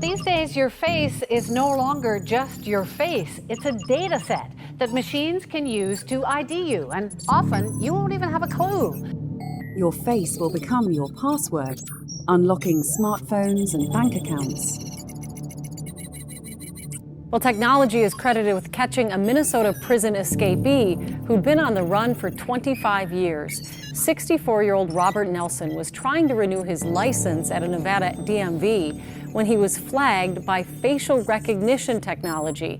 These days, your face is no longer just your face. It's a data set that machines can use to ID you, and often you won't even have a clue. Your face will become your password, unlocking smartphones and bank accounts. Well, technology is credited with catching a Minnesota prison escapee who'd been on the run for 25 years. 64-year-old Robert Nelson was trying to renew his license at a Nevada DMV when he was flagged by facial recognition technology.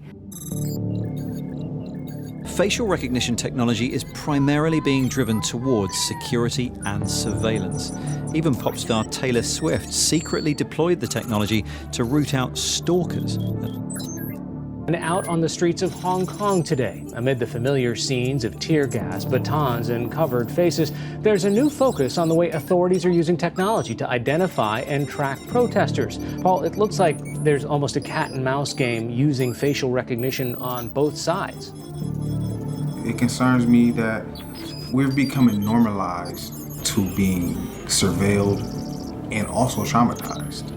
Facial recognition technology is primarily being driven towards security and surveillance. Even pop star Taylor Swift secretly deployed the technology to root out stalkers. And out on the streets of Hong Kong today, amid the familiar scenes of tear gas, batons, and covered faces, there's a new focus on the way authorities are using technology to identify and track protesters. Paul, it looks like there's almost a cat and mouse game using facial recognition on both sides. It concerns me that we're becoming normalized to being surveilled and also traumatized.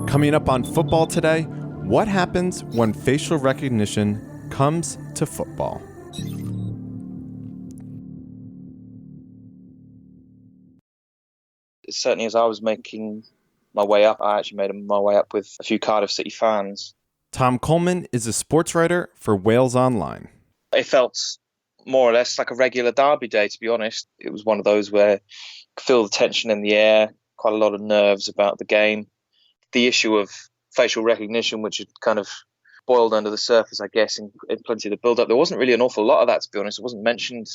Coming up on Football Today, what happens when facial recognition comes to football? Certainly, as I was making my way up, I actually made my way up with a few Cardiff City fans. Tom Coleman is a sports writer for Wales Online. It felt more or less like a regular derby day, to be honest. It was one of those where you could feel the tension in the air, quite a lot of nerves about the game. The issue of facial recognition, which had kind of boiled under the surface, I guess, in plenty of the build-up. There wasn't really an awful lot of that, to be honest. It wasn't mentioned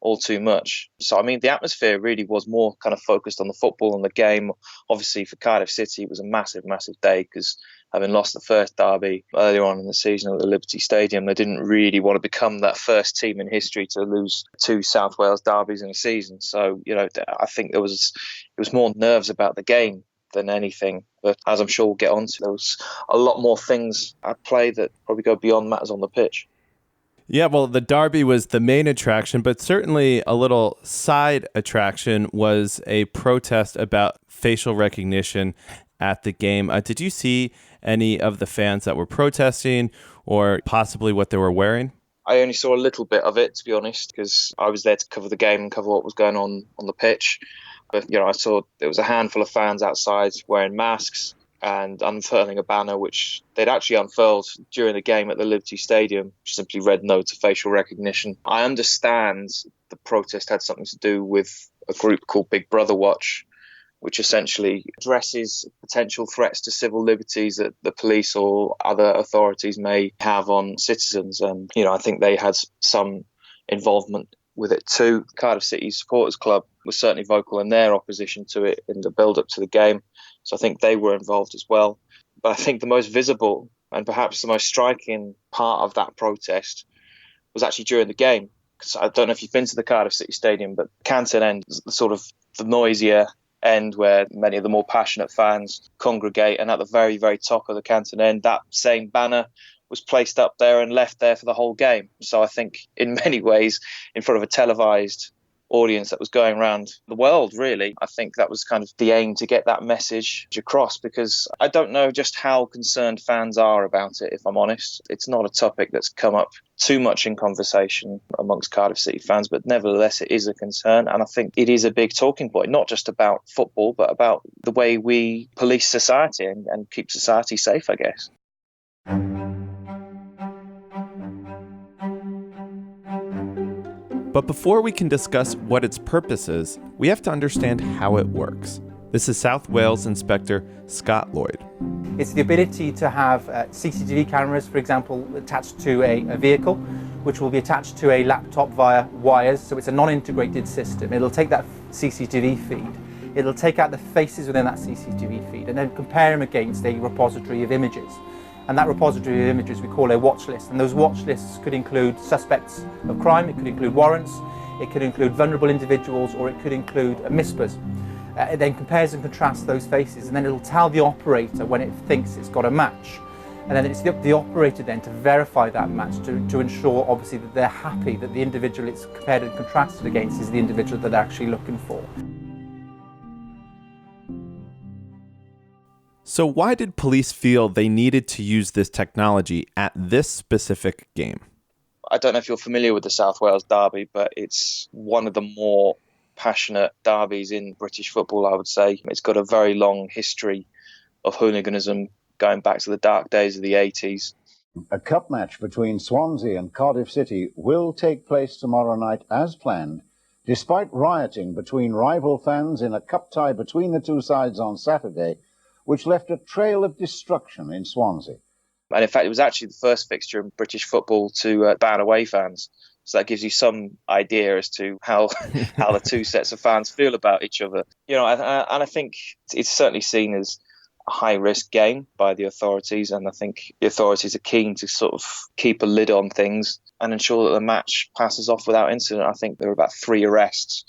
all too much. So, I mean, the atmosphere really was more kind of focused on the football and the game. Obviously, for Cardiff City, it was a massive, massive day because having lost the first derby earlier on in the season at the Liberty Stadium, they didn't really want to become that first team in history to lose 2 South Wales derbies in a season. So, you know, I think it was more nerves about the game than anything. But as I'm sure we'll get onto, there was a lot more things at play that probably go beyond matters on the pitch. Yeah, well, the derby was the main attraction, but certainly a little side attraction was a protest about facial recognition at the game. Did you see any of the fans that were protesting or possibly what they were wearing? I only saw a little bit of it, to be honest, because I was there to cover the game and cover what was going on the pitch. But, you know, I saw there was a handful of fans outside wearing masks and unfurling a banner, which they'd actually unfurled during the game at the Liberty Stadium, which simply read no to facial recognition. I understand the protest had something to do with a group called Big Brother Watch, which essentially addresses potential threats to civil liberties that the police or other authorities may have on citizens. And, you know, I think they had some involvement with it too. Cardiff City Supporters Club was certainly vocal in their opposition to it in the build-up to the game. So I think they were involved as well. But I think the most visible and perhaps the most striking part of that protest was actually during the game. Because I don't know if you've been to the Cardiff City Stadium, but Canton End is sort of the noisier end where many of the more passionate fans congregate. And at the very, very top of the Canton End, that same banner was placed up there and left there for the whole game. So I think in many ways, in front of a televised audience that was going around the world, really, I think that was kind of the aim, to get that message across, because I don't know just how concerned fans are about it, if I'm honest. It's not a topic that's come up too much in conversation amongst Cardiff City fans, but nevertheless it is a concern, and I think it is a big talking point, not just about football, but about the way we police society and keep society safe, I guess. But before we can discuss what its purpose is, we have to understand how it works. This is South Wales Inspector Scott Lloyd. It's the ability to have CCTV cameras, for example, attached to a vehicle, which will be attached to a laptop via wires. So it's a non-integrated system. It'll take that CCTV feed, it'll take out the faces within that CCTV feed, and then compare them against a repository of images. And that repository of images we call a watch list. And those watch lists could include suspects of crime, it could include warrants, it could include vulnerable individuals, or it could include MISPers. It then compares and contrasts those faces, and then it'll tell the operator when it thinks it's got a match. And then it's the operator then to verify that match, to ensure obviously that they're happy that the individual it's compared and contrasted against is the individual that they're actually looking for. So why did police feel they needed to use this technology at this specific game? I don't know if you're familiar with the South Wales derby, but it's one of the more passionate derbies in British football, I would say. It's got a very long history of hooliganism going back to the dark days of the 80s. A cup match between Swansea and Cardiff City will take place tomorrow night as planned, despite rioting between rival fans in a cup tie between the two sides on Saturday, which left a trail of destruction in Swansea. And in fact, it was actually the first fixture in British football to ban away fans. So that gives you some idea as to how the two sets of fans feel about each other. You know, and I think it's certainly seen as a high-risk game by the authorities, and I think the authorities are keen to sort of keep a lid on things and ensure that the match passes off without incident. I think there were about 3 arrests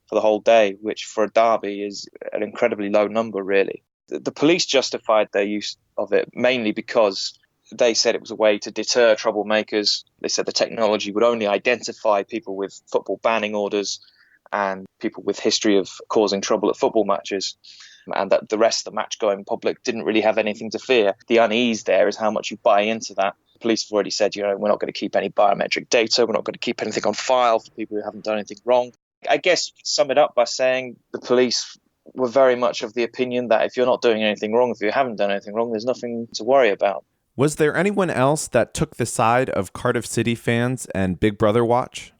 for the whole day, which for a derby is an incredibly low number, really. The police justified their use of it mainly because they said it was a way to deter troublemakers. They said the technology would only identify people with football banning orders and people with history of causing trouble at football matches, and that the rest of the match-going public didn't really have anything to fear. The unease there is how much you buy into that. Police have already said, we're not going to keep any biometric data, we're not going to keep anything on file for people who haven't done anything wrong. I guess you could sum it up by saying the police were very much of the opinion that if you're not doing anything wrong, if you haven't done anything wrong, there's nothing to worry about. Was there anyone else that took the side of Cardiff City fans and Big Brother watch?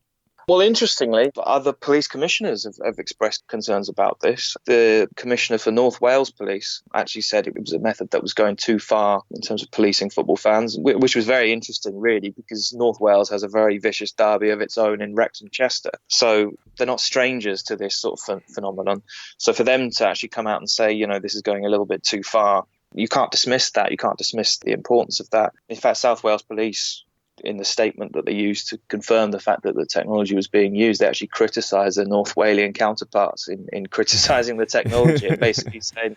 Well, interestingly, other police commissioners have expressed concerns about this. The Commissioner for North Wales Police actually said it was a method that was going too far in terms of policing football fans, which was very interesting, really, because North Wales has a very vicious derby of its own in Wrexham Chester. So they're not strangers to this sort of phenomenon. So for them to actually come out and say, this is going a little bit too far, you can't dismiss that. You can't dismiss the importance of that. In fact, South Wales Police, in the statement that they used to confirm the fact that the technology was being used, they actually criticised their North Walian counterparts in criticising the technology and basically saying,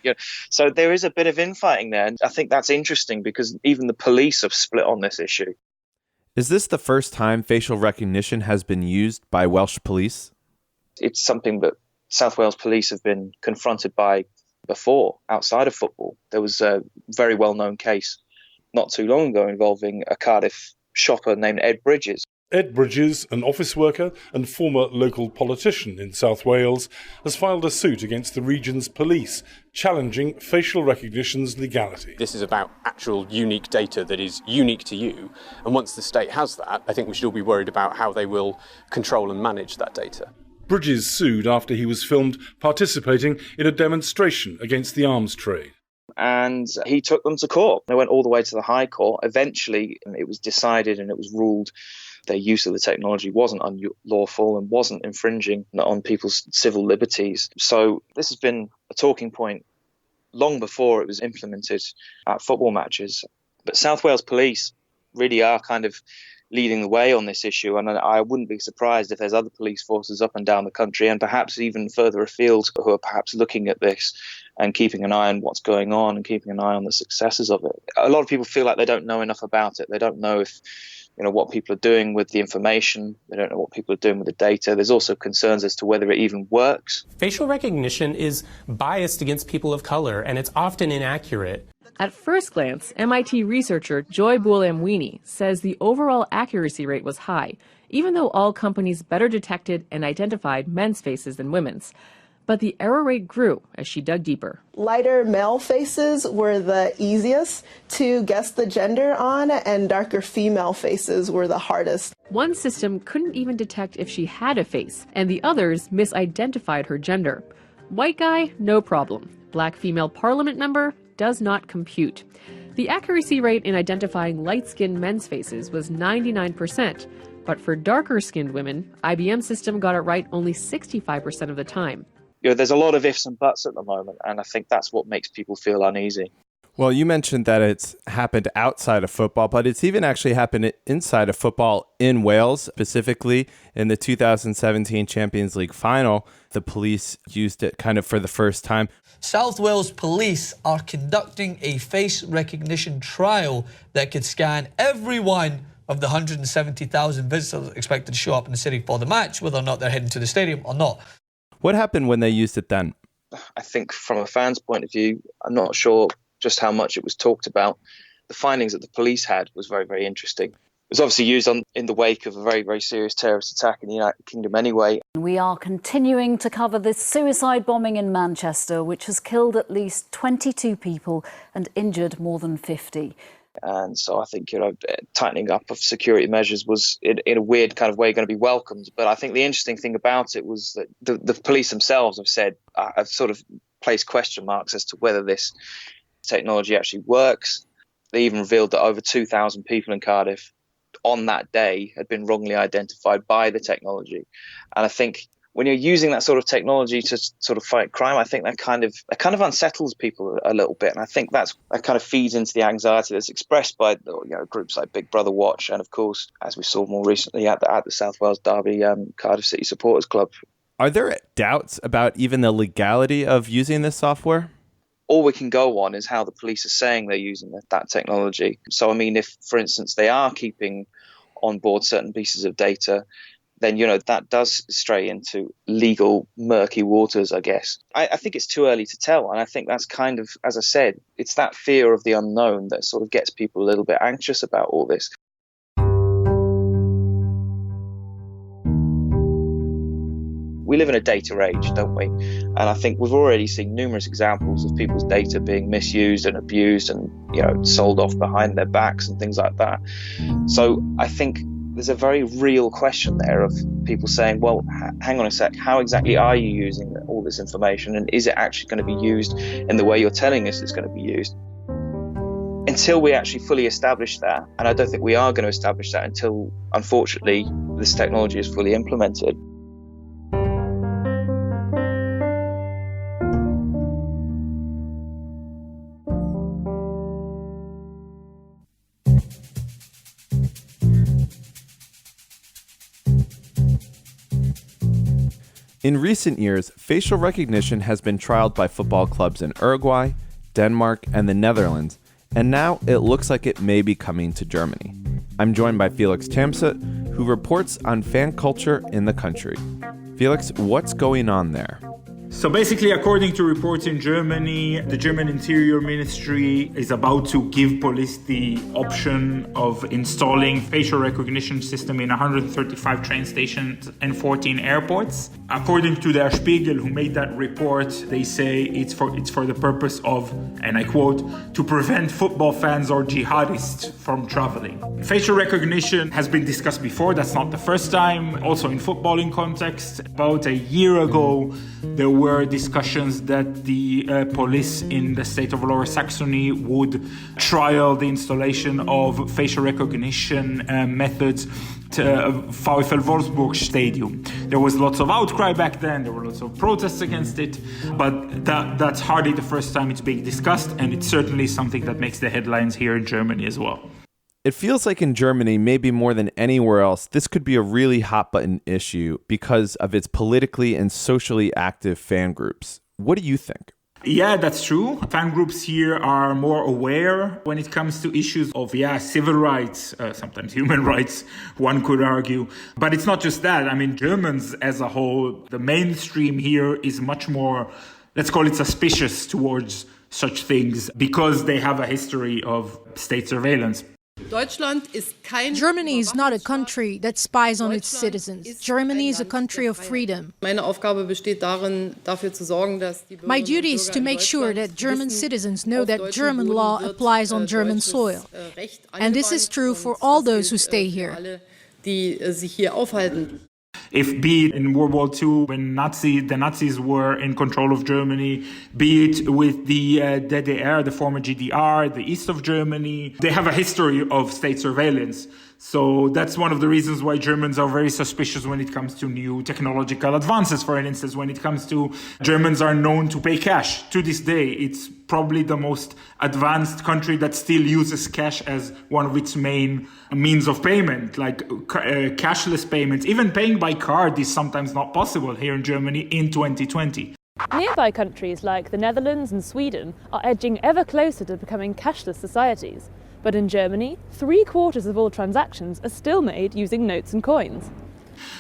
so there is a bit of infighting there. And I think that's interesting because even the police have split on this issue. Is this the first time facial recognition has been used by Welsh police? It's something that South Wales Police have been confronted by before outside of football. There was a very well-known case not too long ago involving a Cardiff shopper named Ed Bridges. Ed Bridges, an office worker and former local politician in South Wales, has filed a suit against the region's police, challenging facial recognition's legality. This is about actual unique data that is unique to you, and once the state has that, I think we should all be worried about how they will control and manage that data. Bridges sued after he was filmed participating in a demonstration against the arms trade. And he took them to court. They went all the way to the High Court. Eventually, it was decided and it was ruled their use of the technology wasn't unlawful and wasn't infringing on people's civil liberties. So this has been a talking point long before it was implemented at football matches. But South Wales Police really are kind of leading the way on this issue, and I wouldn't be surprised if there's other police forces up and down the country and perhaps even further afield who are perhaps looking at this and keeping an eye on what's going on and keeping an eye on the successes of it. A lot of people feel like they don't know enough about it. They don't know if what people are doing with the information. They don't know what people are doing with the data. There's also concerns as to whether it even works. Facial recognition is biased against people of color, and it's often inaccurate. At first glance, MIT researcher Joy Buolamwini says the overall accuracy rate was high, even though all companies better detected and identified men's faces than women's. But the error rate grew as she dug deeper. Lighter male faces were the easiest to guess the gender on, and darker female faces were the hardest. One system couldn't even detect if she had a face, and the others misidentified her gender. White guy, no problem. Black female parliament member, does not compute. The accuracy rate in identifying light-skinned men's faces was 99%, but for darker-skinned women, IBM's system got it right only 65% of the time. There's a lot of ifs and buts at the moment, and I think that's what makes people feel uneasy. Well, you mentioned that it's happened outside of football, but it's even actually happened inside of football in Wales, specifically in the 2017 Champions League final. The police used it kind of for the first time. South Wales Police are conducting a face recognition trial that could scan every one of the 170,000 visitors expected to show up in the city for the match, whether or not they're heading to the stadium or not. What happened when they used it then? I think from a fan's point of view, I'm not sure just how much it was talked about. The findings that the police had was very, very interesting. It was obviously used in the wake of a very, very serious terrorist attack in the United Kingdom anyway. We are continuing to cover this suicide bombing in Manchester, which has killed at least 22 people and injured more than 50. And so I think, tightening up of security measures was, in a weird kind of way, going to be welcomed. But I think the interesting thing about it was that the police themselves have said, have sort of placed question marks as to whether this technology actually works. They even revealed that over 2,000 people in Cardiff on that day had been wrongly identified by the technology. And I think when you're using that sort of technology to sort of fight crime, I think that kind of unsettles people a little bit. And I think that kind of feeds into the anxiety that's expressed by groups like Big Brother Watch, and of course, as we saw more recently at the South Wales Derby, Cardiff City Supporters Club. Are there doubts about even the legality of using this software? All we can go on is how the police are saying they're using that technology. So, I mean, if, for instance, they are keeping on board certain pieces of data, then, that does stray into legal murky waters, I guess. I think it's too early to tell. And I think that's kind of, as I said, it's that fear of the unknown that sort of gets people a little bit anxious about all this. We live in a data age, don't we? And I think we've already seen numerous examples of people's data being misused and abused and, sold off behind their backs and things like that. So I think there's a very real question there of people saying, well, hang on a sec, how exactly are you using all this information? And is it actually going to be used in the way you're telling us it's going to be used? Until we actually fully establish that, and I don't think we are going to establish that until, unfortunately, this technology is fully implemented. In recent years, facial recognition has been trialed by football clubs in Uruguay, Denmark, and the Netherlands, and now it looks like it may be coming to Germany. I'm joined by Felix Tamsut, who reports on fan culture in the country. Felix, what's going on there? So basically, according to reports in Germany, the German Interior Ministry is about to give police the option of installing facial recognition system in 135 train stations and 14 airports. According to Der Spiegel, who made that report, they say it's for the purpose of, and I quote, to prevent football fans or jihadists from traveling. Facial recognition has been discussed before. That's not the first time. Also in footballing context, about a year ago, there were discussions that the police in the state of Lower Saxony would trial the installation of facial recognition methods to VfL Wolfsburg Stadium. There was lots of outcry back then, there were lots of protests against it, but that's hardly the first time it's being discussed, and it's certainly something that makes the headlines here in Germany as well. It feels like in Germany, maybe more than anywhere else, this could be a really hot-button issue because of its politically and socially active fan groups. What do you think? Yeah, that's true. Fan groups here are more aware when it comes to issues of, civil rights, sometimes human rights, one could argue. But it's not just that. I mean, Germans as a whole, the mainstream here is much more, let's call it suspicious towards such things because they have a history of state surveillance. Germany is not a country that spies on its citizens. Germany is a country of freedom. My duty is to make sure that German citizens know that German law applies on German soil. And this is true for all those who stay here. If be it in World War II, when the Nazis were in control of Germany, be it with the DDR, the former GDR, the east of Germany, they have a history of state surveillance. So that's one of the reasons why Germans are very suspicious when it comes to new technological advances. For instance, when it comes to Germans are known to pay cash. To this day, it's probably the most advanced country that still uses cash as one of its main means of payment, like cashless payments. Even paying by card is sometimes not possible here in Germany in 2020. Nearby countries like the Netherlands and Sweden are edging ever closer to becoming cashless societies. But in Germany, 3/4 of all transactions are still made using notes and coins.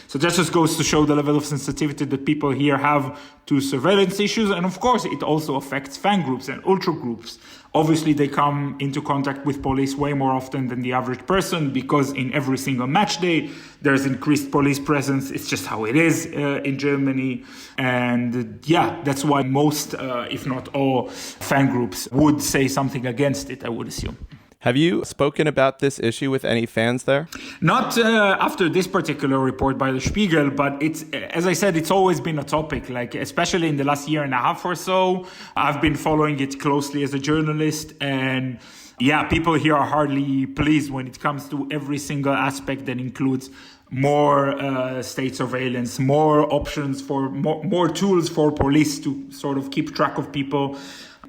So that just goes to show the level of sensitivity that people here have to surveillance issues. And of course, it also affects fan groups and ultra groups. Obviously, they come into contact with police way more often than the average person because in every single match day, there's increased police presence. It's just how it is in Germany. And yeah, that's why most, if not all, fan groups would say something against it, I would assume. Have you spoken about this issue with any fans there? Not after this particular report by the Spiegel, but it's, as I said, it's always been a topic, like especially in the last year and a half or so. I've been following it closely as a journalist, and yeah, people here are hardly pleased when it comes to every single aspect that includes more state surveillance, more options for more tools for police to sort of keep track of people.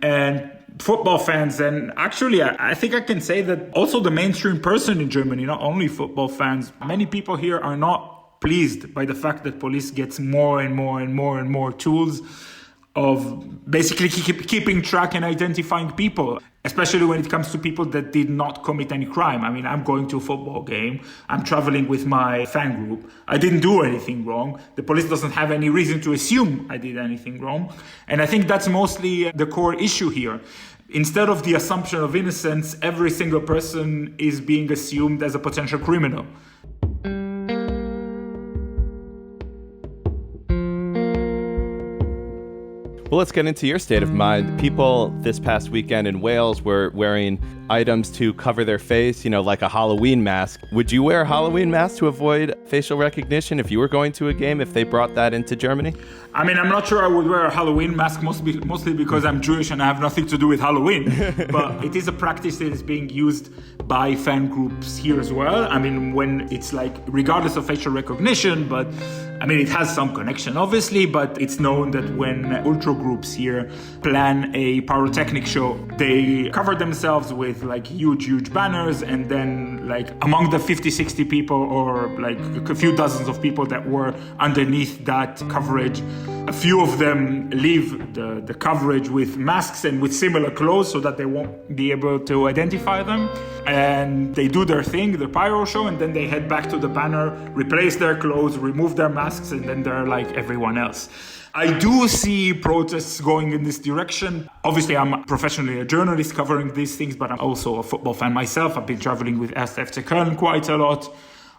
And football fans, and actually I think I can say that also the mainstream person in Germany, not only football fans, many people here are not pleased by the fact that police gets more and more tools of basically keeping track and identifying people, especially when it comes to people that did not commit any crime. I mean, I'm going to a football game, I'm traveling with my fan group, I didn't do anything wrong, the police doesn't have any reason to assume I did anything wrong, and I think that's mostly the core issue here. Instead of the assumption of innocence, every single person is being assumed as a potential criminal. Well, let's get into your state of mind. People this past weekend in Wales were wearing items to cover their face, like a Halloween mask. Would you wear a Halloween mask to avoid facial recognition if you were going to a game, if they brought that into Germany? I mean, I'm not sure I would wear a Halloween mask, mostly because I'm Jewish and I have nothing to do with Halloween. But it is a practice that is being used by fan groups here as well. I mean, when it's like, regardless of facial recognition, but I mean, it has some connection, obviously, but it's known that when ultra groups here plan a pyrotechnic show, they cover themselves with like huge banners, and then like among the 50-60 people or like a few dozens of people that were underneath that coverage, a few of them leave the coverage with masks and with similar clothes so that they won't be able to identify them. And they do their thing, the pyro show, and then they head back to the banner, replace their clothes, remove their masks, and then they're like everyone else. I do see protests going in this direction. Obviously, I'm professionally a journalist covering these things, but I'm also a football fan myself. I've been traveling with FC Köln quite a lot.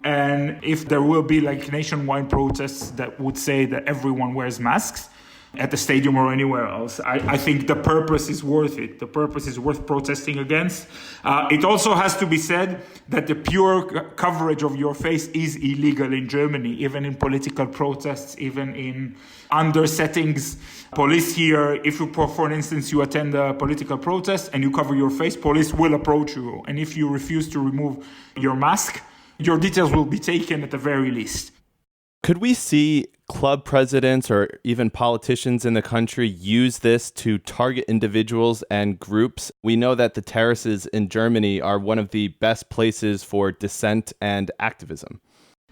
And if there will be like nationwide protests that would say that everyone wears masks at the stadium or anywhere else, I think the purpose is worth it. The purpose is worth protesting against. It also has to be said that the pure coverage of your face is illegal in Germany, even in political protests, even in under settings. Police here, if you, for instance, you attend a political protest and you cover your face, police will approach you. And if you refuse to remove your mask, your details will be taken at the very least. Could we see club presidents or even politicians in the country use this to target individuals and groups? We know that the terraces in Germany are one of the best places for dissent and activism.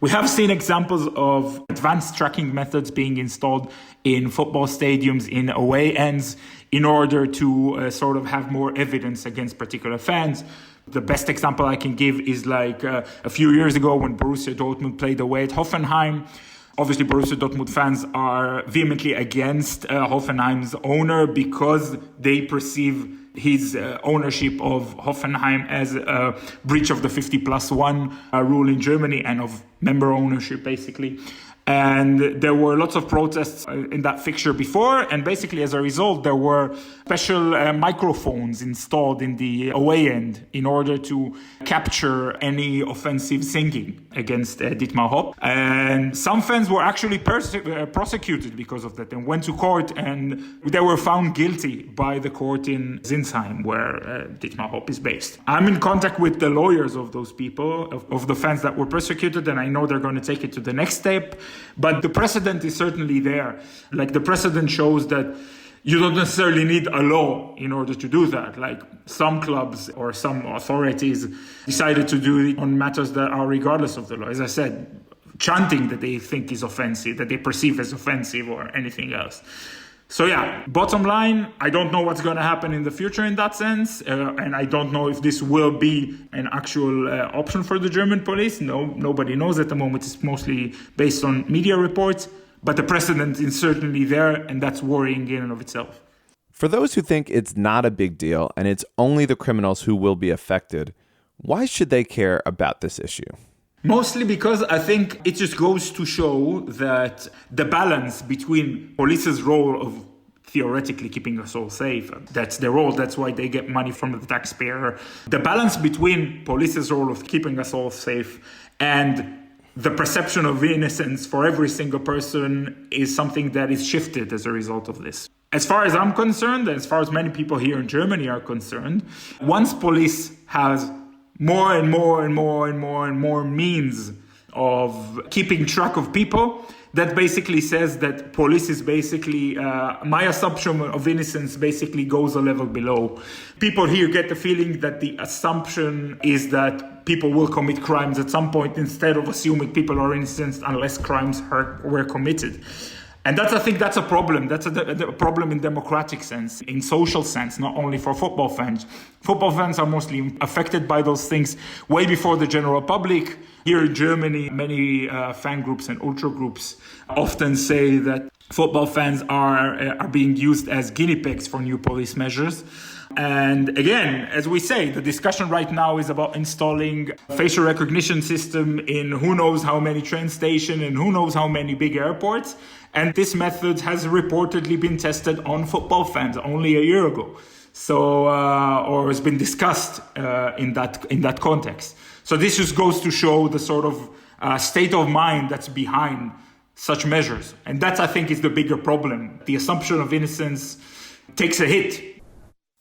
We have seen examples of advanced tracking methods being installed in football stadiums in away ends in order to sort of have more evidence against particular fans. The best example I can give is like a few years ago when Borussia Dortmund played away at Hoffenheim. Obviously, Borussia Dortmund fans are vehemently against Hoffenheim's owner because they perceive his ownership of Hoffenheim as a breach of the 50+1 rule in Germany and of member ownership, basically. And there were lots of protests in that fixture before. And basically, as a result, there were special microphones installed in the away end in order to capture any offensive singing against Dietmar Hopp. And some fans were actually prosecuted because of that and went to court, and they were found guilty by the court in Sinsheim, where Dietmar Hopp is based. I'm in contact with the lawyers of those people, of the fans that were persecuted, and I know they're going to take it to the next step. But the precedent is certainly there. Like, the precedent shows that you don't necessarily need a law in order to do that. Like, some clubs or some authorities decided to do it on matters that are regardless of the law. As I said, chanting that they think is offensive, that they perceive as offensive, or anything else. So yeah, bottom line, I don't know what's going to happen in the future in that sense. And I don't know if this will be an actual option for the German police. No, nobody knows at the moment. It's mostly based on media reports. But the precedent is certainly there, and that's worrying in and of itself. For those who think it's not a big deal and it's only the criminals who will be affected, why should they care about this issue? Mostly because I think it just goes to show that the balance between police's role of theoretically keeping us all safe, that's their role, that's why they get money from the taxpayer. The balance between police's role of keeping us all safe and the perception of innocence for every single person is something that is shifted as a result of this. As far as I'm concerned, and as far as many people here in Germany are concerned, once police has more and more means of keeping track of people, that basically says that police is basically, my assumption of innocence basically goes a level below. People here get the feeling that the assumption is that people will commit crimes at some point instead of assuming people are innocent unless crimes were committed. And I think that's a problem. That's a problem in democratic sense, in social sense, not only for football fans. Football fans are mostly affected by those things way before the general public. Here in Germany, many fan groups and ultra groups often say that football fans are being used as guinea pigs for new police measures. And again, as we say, the discussion right now is about installing a facial recognition system in who knows how many train stations and who knows how many big airports. And this method has reportedly been tested on football fans only a year ago. So, or has been discussed in that context. So this just goes to show the sort of state of mind that's behind such measures. And that, I think, is the bigger problem. The assumption of innocence takes a hit.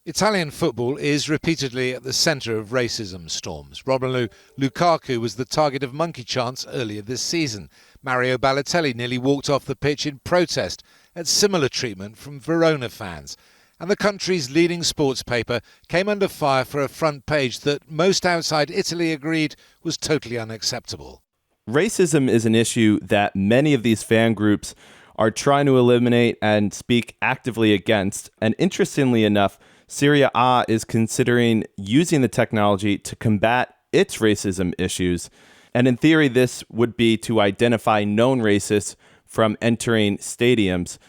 Italian football is repeatedly at the centre of racism storms. Romelu Lukaku was the target of monkey chants earlier this season. Mario Balotelli nearly walked off the pitch in protest at similar treatment from Verona fans. And the country's leading sports paper came under fire for a front page that most outside Italy agreed was totally unacceptable. Racism is an issue that many of these fan groups are trying to eliminate and speak actively against. And interestingly enough, Serie A is considering using the technology to combat its racism issues. And in theory, this would be to identify known racists from entering stadiums.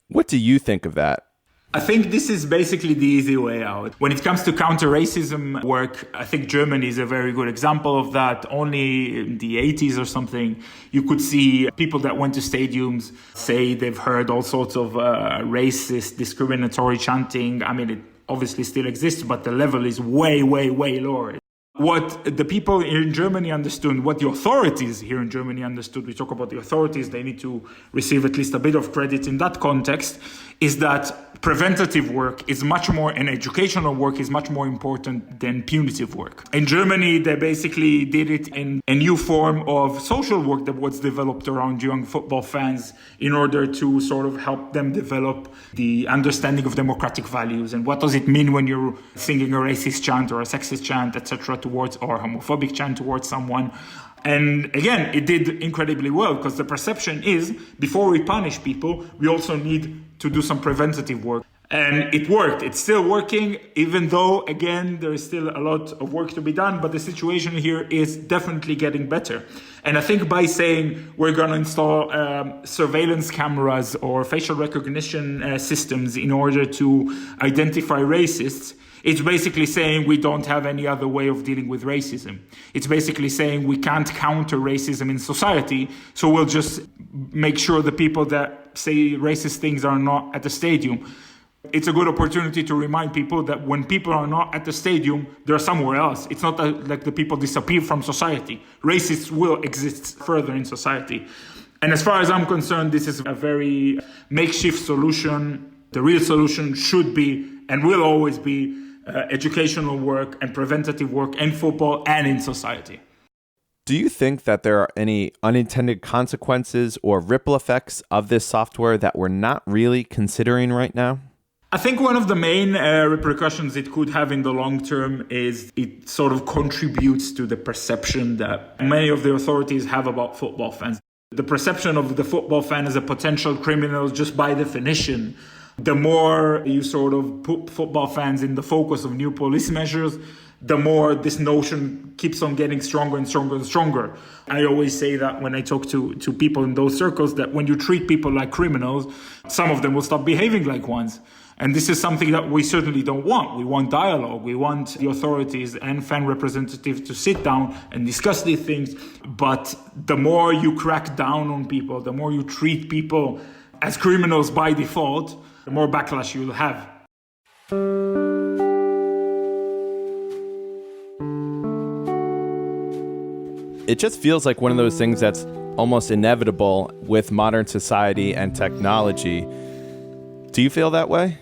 What do you think of that? I think this is basically the easy way out. When it comes to counter-racism work, I think Germany is a very good example of that. Only in the 80s or something, you could see people that went to stadiums say they've heard all sorts of racist, discriminatory chanting. I mean, it obviously still exists, but the level is way lower. What the people here in Germany understood, what the authorities here in Germany understood, we talk about the authorities, they need to receive at least a bit of credit in that context, is that preventative work is much more, and educational work is much more important than punitive work. In Germany, they basically did it in a new form of social work that was developed around young football fans in order to sort of help them develop the understanding of democratic values and what does it mean when you're singing a racist chant or a sexist chant, etc., towards, or homophobic chant towards someone. And again, it did incredibly well because the perception is before we punish people, we also need to do some preventative work. And it worked. It's still working, even though, again, there is still a lot of work to be done. But the situation here is definitely getting better. And I think by saying we're going to install surveillance cameras or facial recognition systems in order to identify racists, it's basically saying we don't have any other way of dealing with racism. It's basically saying we can't counter racism in society, so we'll just make sure the people that say racist things are not at the stadium. It's a good opportunity to remind people that when people are not at the stadium, they're somewhere else. It's not like the people disappear from society. Racists will exist further in society. And as far as I'm concerned, this is a very makeshift solution. The real solution should be and will always be educational work and preventative work in football and in society. Do you think that there are any unintended consequences or ripple effects of this software that we're not really considering right now? I think one of the main repercussions it could have in the long term is it sort of contributes to the perception that many of the authorities have about football fans. The perception of the football fan as a potential criminal, just by definition. The more you sort of put football fans in the focus of new police measures, the more this notion keeps on getting stronger and stronger and stronger. I always say that when I talk to people in those circles, that when you treat people like criminals, some of them will stop behaving like ones. And this is something that we certainly don't want. We want dialogue. We want the authorities and fan representatives to sit down and discuss these things. But the more you crack down on people, the more you treat people as criminals by default, the more backlash you'll have. It just feels like one of those things that's almost inevitable with modern society and technology. Do you feel that way?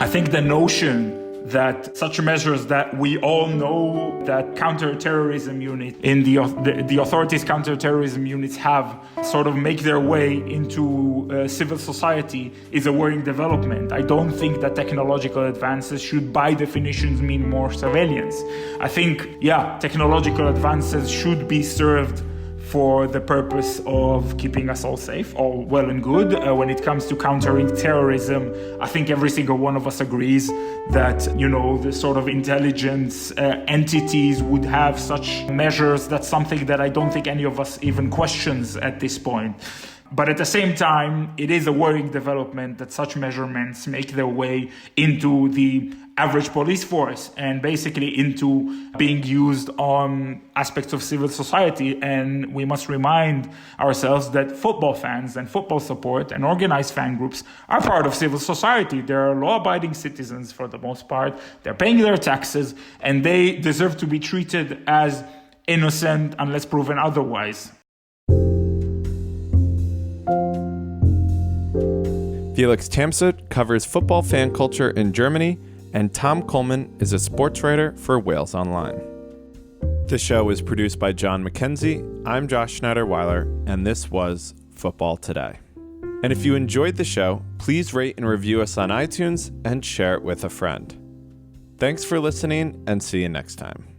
I think the notion that such measures that we all know that counterterrorism unit in the authorities' counterterrorism units have sort of make their way into civil society is a worrying development. I don't think that technological advances should by definition mean more surveillance. I think, technological advances should be served for the purpose of keeping us all safe, all well and good. When it comes to countering terrorism, I think every single one of us agrees that, the sort of intelligence entities would have such measures. That's something that I don't think any of us even questions at this point. But at the same time, it is a worrying development that such measurements make their way into the average police force and basically into being used on aspects of civil society. And we must remind ourselves that football fans and football support and organized fan groups are part of civil society. They're law-abiding citizens for the most part. They're paying their taxes, and they deserve to be treated as innocent unless proven otherwise. Felix Tamsut covers football fan culture in Germany, and Tom Coleman is a sports writer for Wales Online. The show is produced by John McKenzie. I'm Josh Schneider-Weiler, and this was Football Today. And if you enjoyed the show, please rate and review us on iTunes and share it with a friend. Thanks for listening, and see you next time.